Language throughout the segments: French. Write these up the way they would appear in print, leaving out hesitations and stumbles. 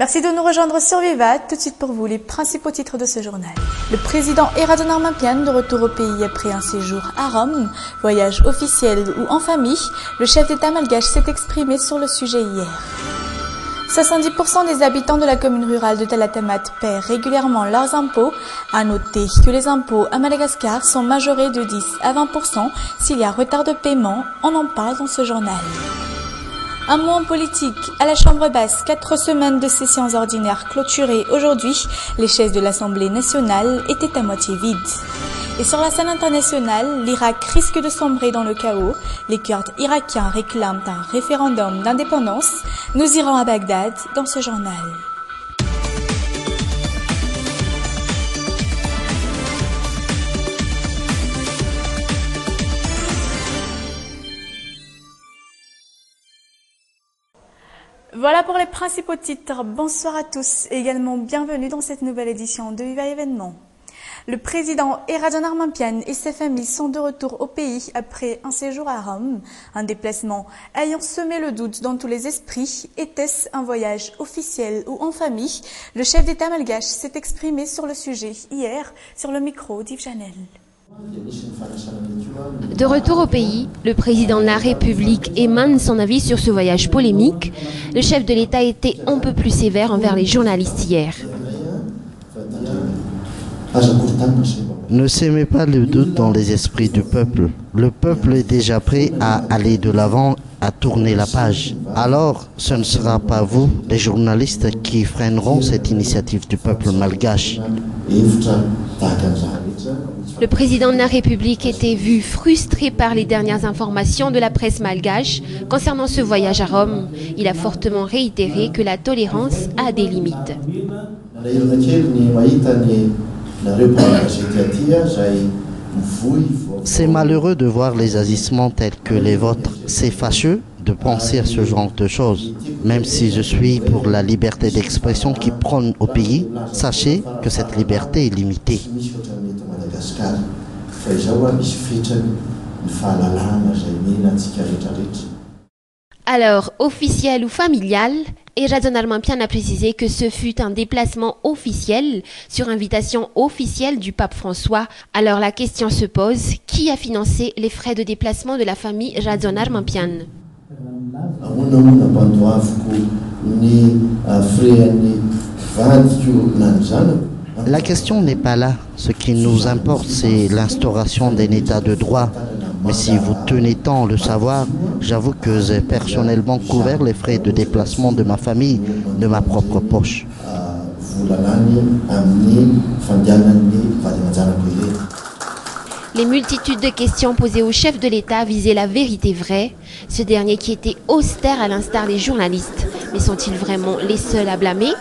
Merci de nous rejoindre sur Viva. Tout de suite pour vous, les principaux titres de ce journal. Le président Eradjon Armampian de retour au pays après un séjour à Rome. Voyage officiel ou en famille. Le chef d'État malgache s'est exprimé sur le sujet hier. 70% des habitants de la commune rurale de Talatamat paient régulièrement leurs impôts. À noter que les impôts à Madagascar sont majorés de 10 à 20% s'il y a retard de paiement. On en parle dans ce journal. Un mot en politique. À la Chambre basse, 4 semaines de sessions ordinaires clôturées aujourd'hui. Les chaises de l'Assemblée nationale étaient à moitié vides. Et sur la scène internationale, l'Irak risque de sombrer dans le chaos. Les Kurdes irakiens réclament un référendum d'indépendance. Nous irons à Bagdad dans ce journal. Voilà pour les principaux titres. Bonsoir à tous et également bienvenue dans cette nouvelle édition de Viva Événement. Le président Eradjon Armampian et sa famille sont de retour au pays après un séjour à Rome. Un déplacement ayant semé le doute dans tous les esprits. Était-ce un voyage officiel ou en famille? Le chef d'État malgache s'est exprimé sur le sujet hier sur le micro d'Yves Janel. De retour au pays, le président de la République émane son avis sur ce voyage polémique. Le chef de l'État était un peu plus sévère envers les journalistes hier. Ne s'émet pas le doute dans les esprits du peuple. Le peuple est déjà prêt à aller de l'avant, à tourner la page. Alors, ce ne sera pas vous, les journalistes, qui freineront cette initiative du peuple malgache. Le président de la République était vu frustré par les dernières informations de la presse malgache concernant ce voyage à Rome. Il a fortement réitéré que la tolérance a des limites. C'est malheureux de voir les agissements tels que les vôtres. C'est fâcheux de penser à ce genre de choses. Même si je suis pour la liberté d'expression qui prône au pays, sachez que cette liberté est limitée. Alors, officiel ou familial, Eradjon Armampian a précisé que ce fut un déplacement officiel sur invitation officielle du pape François. Alors la question se pose, qui a financé les frais de déplacement de la famille Eradjon Armampian? La question n'est pas là. Ce qui nous importe, c'est l'instauration d'un état de droit. Mais si vous tenez tant à le savoir, j'avoue que j'ai personnellement couvert les frais de déplacement de ma famille de ma propre poche. Les multitudes de questions posées au chef de l'État visaient la vérité vraie, ce dernier qui était austère à l'instar des journalistes. Mais sont-ils vraiment les seuls à blâmer?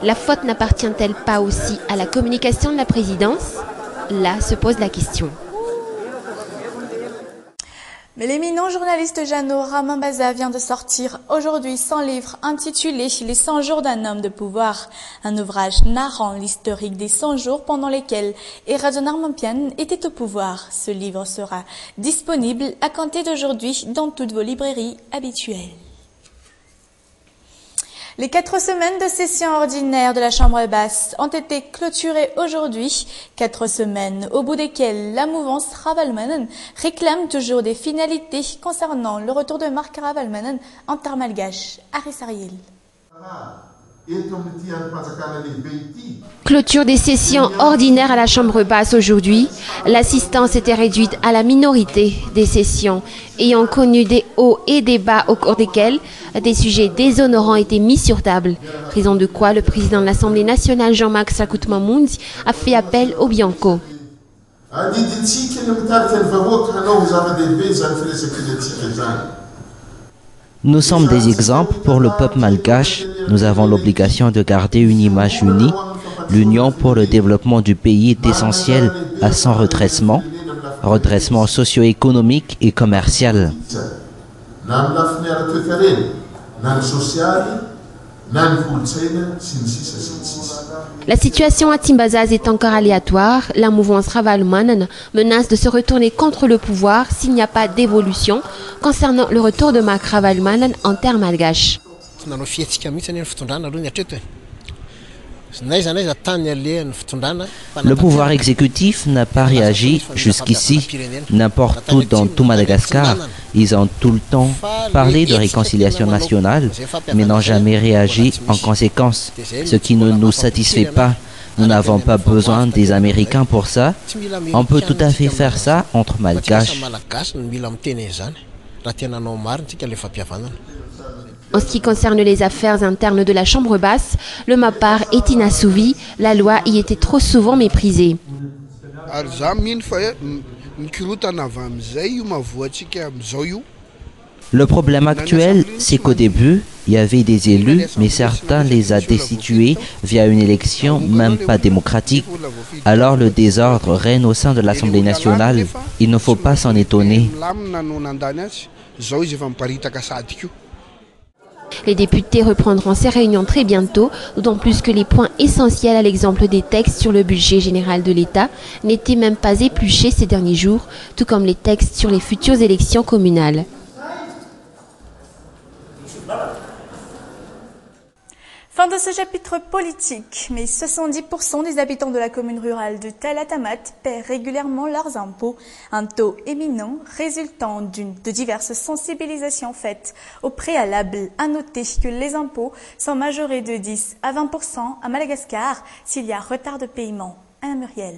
La faute n'appartient-elle pas aussi à la communication de la présidence? Là se pose la question. Mais l'éminent journaliste Jeannot Ramambaza vient de sortir aujourd'hui son livre intitulé « Les 100 jours d'un homme de pouvoir », un ouvrage narrant l'historique des 100 jours pendant lesquels Eradjon Armampian était au pouvoir. Ce livre sera disponible à compter d'aujourd'hui dans toutes vos librairies habituelles. Les 4 semaines de session ordinaire de la Chambre basse ont été clôturées aujourd'hui. 4 semaines au bout desquelles la mouvance Ravalmanen réclame toujours des finalités concernant le retour de Marc Ravalmanen en terre malgache. Aris Ariel. Clôture des sessions ordinaires à la Chambre basse aujourd'hui. L'assistance était réduite à la minorité des sessions ayant connu des hauts et des bas au cours desquels des sujets déshonorants étaient mis sur table. Raison de quoi le président de l'Assemblée nationale Jean-Marc Sakutmamundi a fait appel au Bianco. Nous sommes des exemples pour le peuple malgache. Nous avons l'obligation de garder une image unie. L'union pour le développement du pays est essentielle à son redressement socio-économique et commercial. La situation à Timbazaz est encore aléatoire. La mouvance Ravalmanen menace de se retourner contre le pouvoir s'il n'y a pas d'évolution concernant le retour de Marc Ravalmanen en terre malgache. Le pouvoir exécutif n'a pas réagi jusqu'ici. N'importe où dans tout Madagascar, ils ont tout le temps parlé de réconciliation nationale, mais n'ont jamais réagi en conséquence, ce qui ne nous satisfait pas. Nous n'avons pas besoin des Américains pour ça. On peut tout à fait faire ça entre Malgaches. En ce qui concerne les affaires internes de la Chambre basse, le MAPAR est inassouvi. La loi y était trop souvent méprisée. Le problème actuel, c'est qu'au début, il y avait des élus, mais certains les a destitués via une élection même pas démocratique. Alors le désordre règne au sein de l'Assemblée nationale. Il ne faut pas s'en étonner. Les députés reprendront ces réunions très bientôt, d'autant plus que les points essentiels à l'exemple des textes sur le budget général de l'État n'étaient même pas épluchés ces derniers jours, tout comme les textes sur les futures élections communales. Fin de ce chapitre politique, mais 70% des habitants de la commune rurale de Talatamat paient régulièrement leurs impôts, un taux éminent résultant de diverses sensibilisations faites au préalable. À noter que les impôts sont majorés de 10 à 20% à Madagascar s'il y a retard de paiement. Anna Muriel.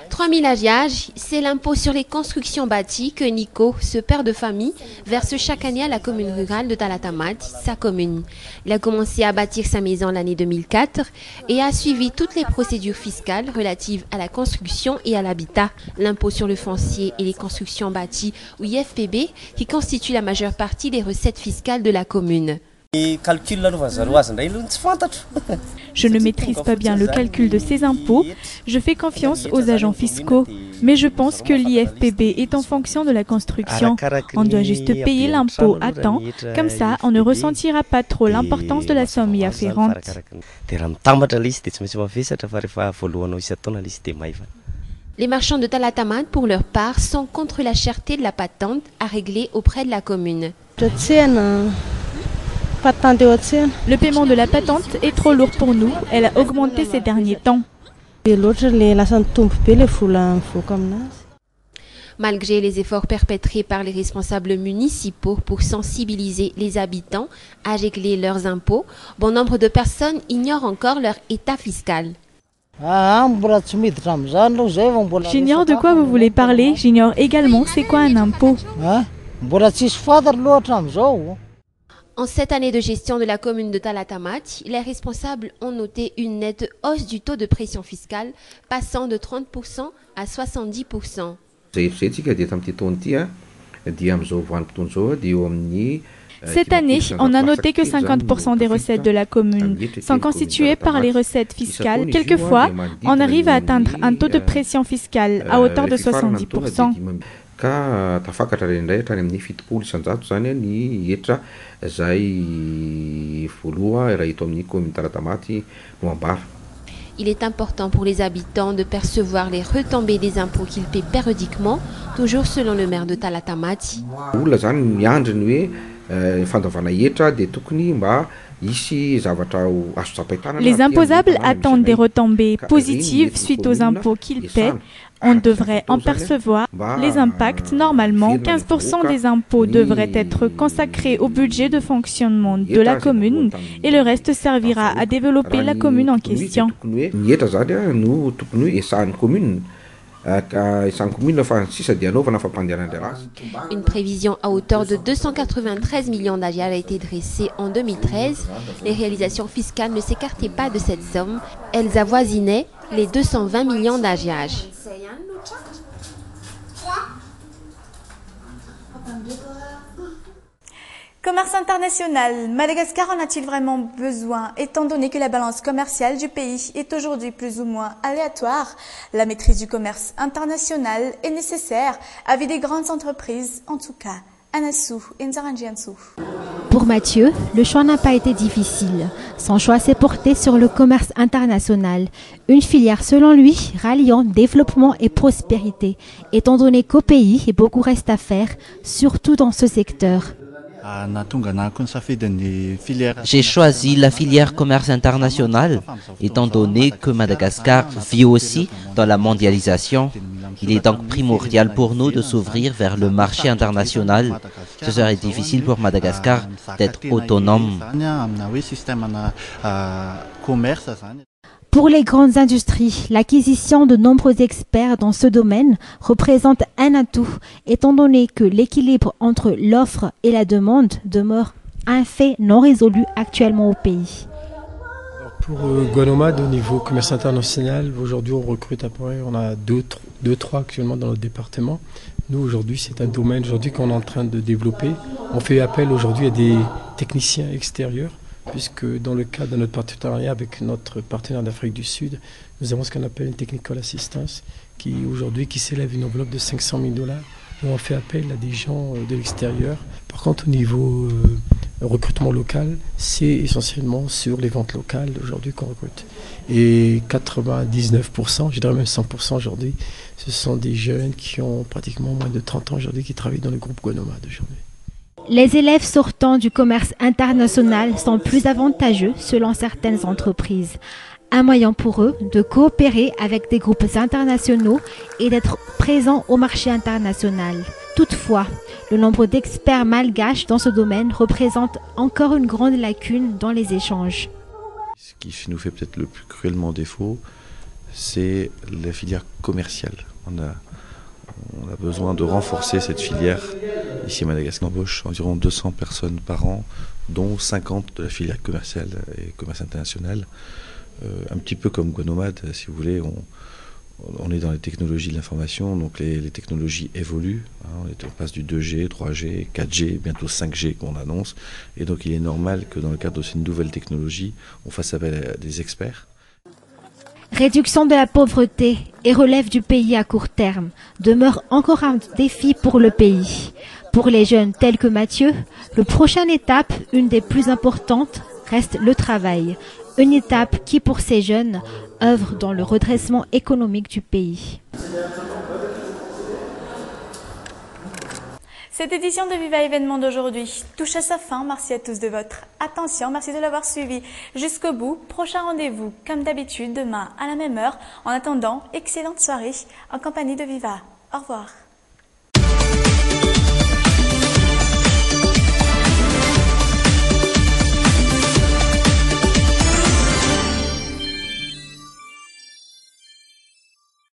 3 000 agiages, c'est l'impôt sur les constructions bâties que Nico, ce père de famille, verse chaque année à la commune rurale de Talatamat, sa commune. Il a commencé à bâtir sa maison l'année 2004 et a suivi toutes les procédures fiscales relatives à la construction et à l'habitat, l'impôt sur le foncier et les constructions bâties ou IFPB, qui constitue la majeure partie des recettes fiscales de la commune. Je ne maîtrise pas bien le calcul de ces impôts. Je fais confiance aux agents fiscaux. Mais je pense que l'IFPB est en fonction de la construction. On doit juste payer l'impôt à temps. Comme ça, on ne ressentira pas trop l'importance de la somme y afférente. Les marchands de Talatamat, pour leur part, sont contre la cherté de la patente à régler auprès de la commune. Le paiement de la patente est trop lourd pour nous. Elle a augmenté ces derniers temps. Malgré les efforts perpétrés par les responsables municipaux pour sensibiliser les habitants à régler leurs impôts, bon nombre de personnes ignorent encore leur état fiscal. J'ignore de quoi vous voulez parler. J'ignore également c'est quoi un impôt. En cette année de gestion de la commune de Talatamat, les responsables ont noté une nette hausse du taux de pression fiscale, passant de 30% à 70%. Cette année, on a noté que 50% des recettes de la commune sont constituées par les recettes fiscales. Quelquefois, on arrive à atteindre un taux de pression fiscale à hauteur de 70%. Il est important pour les habitants de percevoir les retombées des impôts qu'ils paient périodiquement, toujours selon le maire de Talatamat. Les imposables attendent des retombées positives suite aux impôts qu'ils paient. On devrait en percevoir les impacts. Normalement, 15% des impôts devraient être consacrés au budget de fonctionnement de la commune et le reste servira à développer la commune en question. Une prévision à hauteur de 293 millions d'AGIAGE a été dressée en 2013. Les réalisations fiscales ne s'écartaient pas de cette somme. Elles avoisinaient les 220 millions d'AGIAGE. Commerce international. Madagascar en a-t-il vraiment besoin, étant donné que la balance commerciale du pays est aujourd'hui plus ou moins aléatoire? La maîtrise du commerce international est nécessaire à vie des grandes entreprises, en tout cas. Anassou et Nzaranjiansou. Pour Mathieu, le choix n'a pas été difficile. Son choix s'est porté sur le commerce international, une filière selon lui ralliant développement et prospérité, étant donné qu'au pays beaucoup reste à faire, surtout dans ce secteur. J'ai choisi la filière commerce international, étant donné que Madagascar vit aussi dans la mondialisation. Il est donc primordial pour nous de s'ouvrir vers le marché international. Ce serait difficile pour Madagascar d'être autonome. Pour les grandes industries, l'acquisition de nombreux experts dans ce domaine représente un atout, étant donné que l'équilibre entre l'offre et la demande demeure un fait non résolu actuellement au pays. Pour Guanomad, au niveau commerce international, aujourd'hui on recrute à peu près, on a 2-3 actuellement dans notre département. Nous aujourd'hui c'est un domaine qu'on est en train de développer. On fait appel aujourd'hui à des techniciens extérieurs, puisque dans le cadre de notre partenariat avec notre partenaire d'Afrique du Sud, nous avons ce qu'on appelle une technical assistance qui s'élève à une enveloppe de $500 000. Et on fait appel à des gens de l'extérieur. Par contre, au niveau recrutement local, c'est essentiellement sur les ventes locales aujourd'hui qu'on recrute. Et 99%, je dirais même 100% aujourd'hui, ce sont des jeunes qui ont pratiquement moins de 30 ans aujourd'hui qui travaillent dans le groupe Guanomad aujourd'hui. Les élèves sortant du commerce international sont plus avantageux selon certaines entreprises. Un moyen pour eux de coopérer avec des groupes internationaux et d'être présents au marché international. Toutefois, le nombre d'experts malgaches dans ce domaine représente encore une grande lacune dans les échanges. Ce qui nous fait peut-être le plus cruellement défaut, c'est la filière commerciale. On a besoin de renforcer cette filière. Ici à Madagascar, on embauche environ 200 personnes par an, dont 50 de la filière commerciale et commerce international. Un petit peu comme Guanomad, si vous voulez, on est dans les technologies de l'information, donc les technologies évoluent. On passe du 2G, 3G, 4G, bientôt 5G qu'on annonce. Et donc il est normal que dans le cadre de ces nouvelles technologies, on fasse appel à des experts. Réduction de la pauvreté et relève du pays à court terme demeure encore un défi pour le pays. Pour les jeunes tels que Mathieu, la prochaine étape, une des plus importantes, reste le travail. Une étape qui, pour ces jeunes, œuvre dans le redressement économique du pays. Cette édition de Viva Événement d'aujourd'hui touche à sa fin. Merci à tous de votre attention. Merci de l'avoir suivi jusqu'au bout. Prochain rendez-vous, comme d'habitude, demain à la même heure. En attendant, excellente soirée en compagnie de Viva. Au revoir.